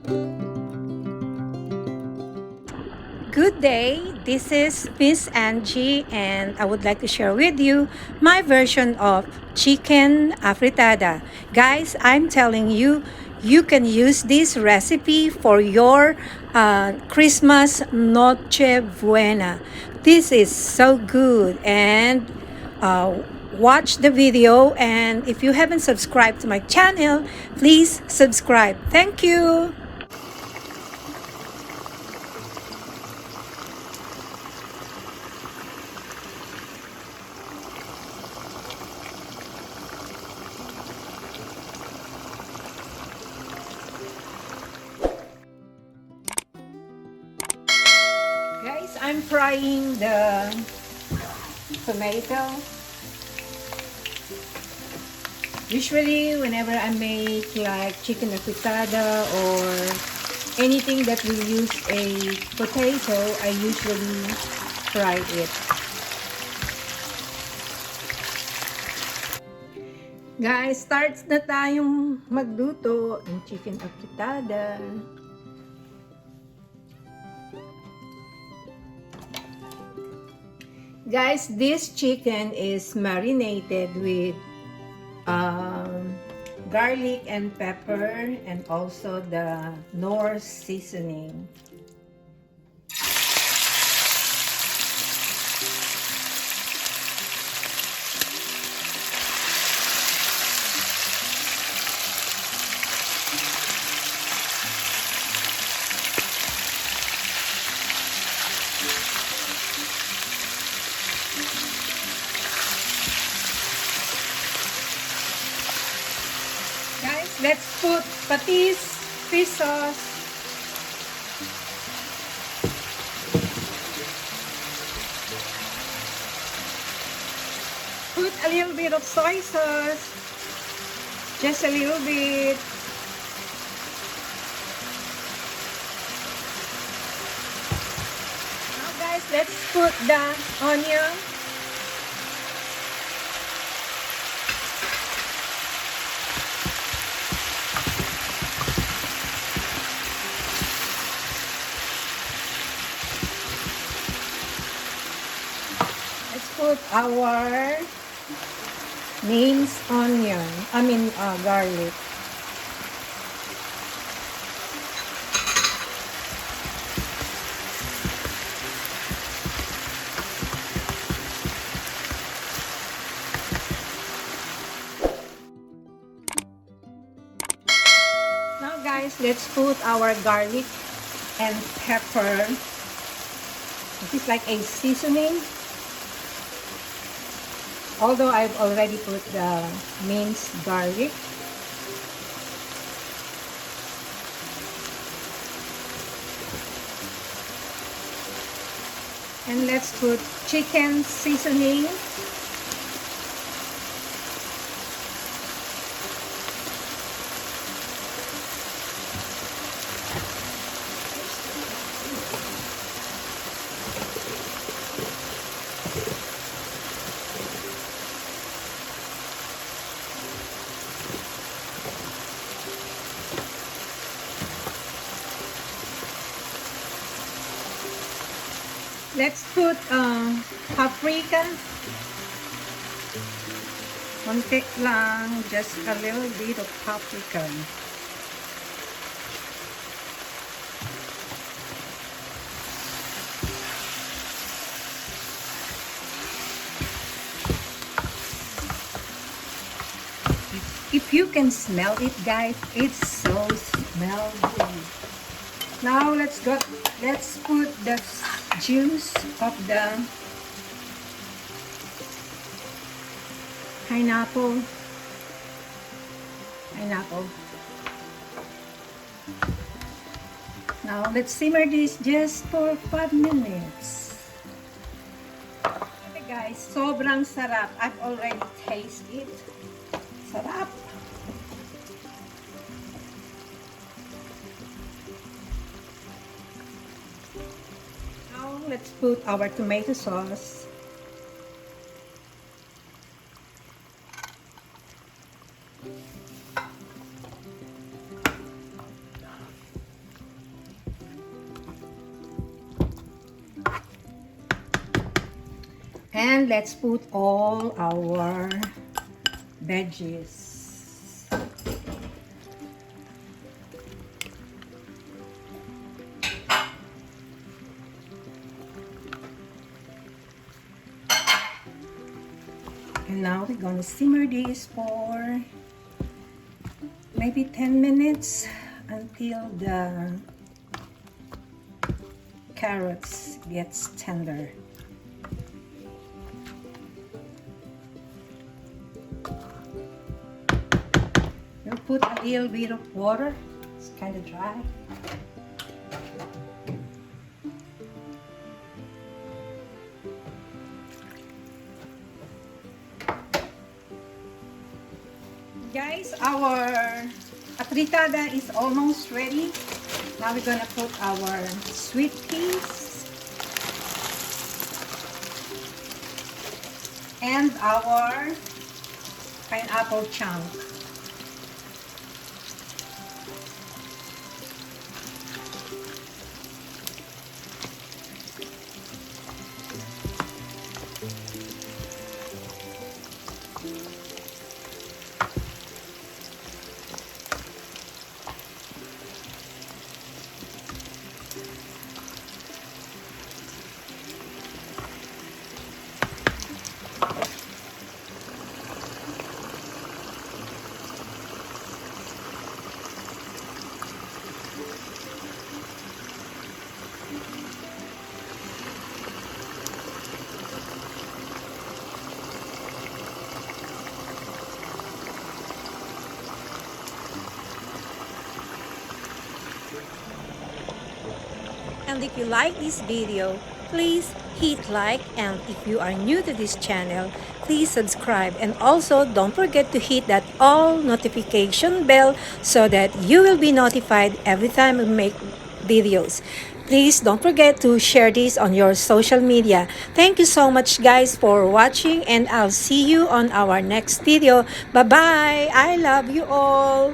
Good day, this is Miss Angie and I would like to share with you my version of chicken afritada. Guys, I'm telling you, you can use this recipe for your Christmas Noche Buena. This is so good and watch the video, and if you haven't subscribed to my channel, please subscribe. Thank you. Guys, I'm frying the tomato. Usually, whenever I make like chicken afritada or anything that will use a potato, I usually fry it. Guys, starts na tayong magluto ng chicken afritada. Guys, this chicken is marinated with garlic and pepper and also the knor seasoning. Let's put Patis fish sauce. Put a little bit of soy sauce. Just a little bit. Now guys, let's put the onion. Put our minced onion, garlic. Now guys, let's put our garlic and pepper. This is like a seasoning. Although I've already put the minced garlic. And let's put chicken seasoning. Let's put paprika. Konti lang, just a little bit of paprika. If you can smell it, guys, it's so smell good. Now let's put the juice of the pineapple. Now let's simmer this just for 5 minutes. Okay guys, sobrang sarap. I've already tasted it. Sarap. Let's put our tomato sauce. And let's put all our veggies. And now we're gonna simmer this for maybe 10 minutes until the carrots gets tender. We'll put a little bit of water. It's kind of dry. Guys, our afritada is almost ready. Now we're gonna put our sweet peas and our pineapple chunk. And if you like this video, please hit like, and if you are new to this channel, please subscribe, and also don't forget to hit that all notification bell so that you will be notified every time we make videos. Please don't forget to share this on your social media. Thank you so much guys for watching, and I'll see you on our next video. Bye bye. I love you all.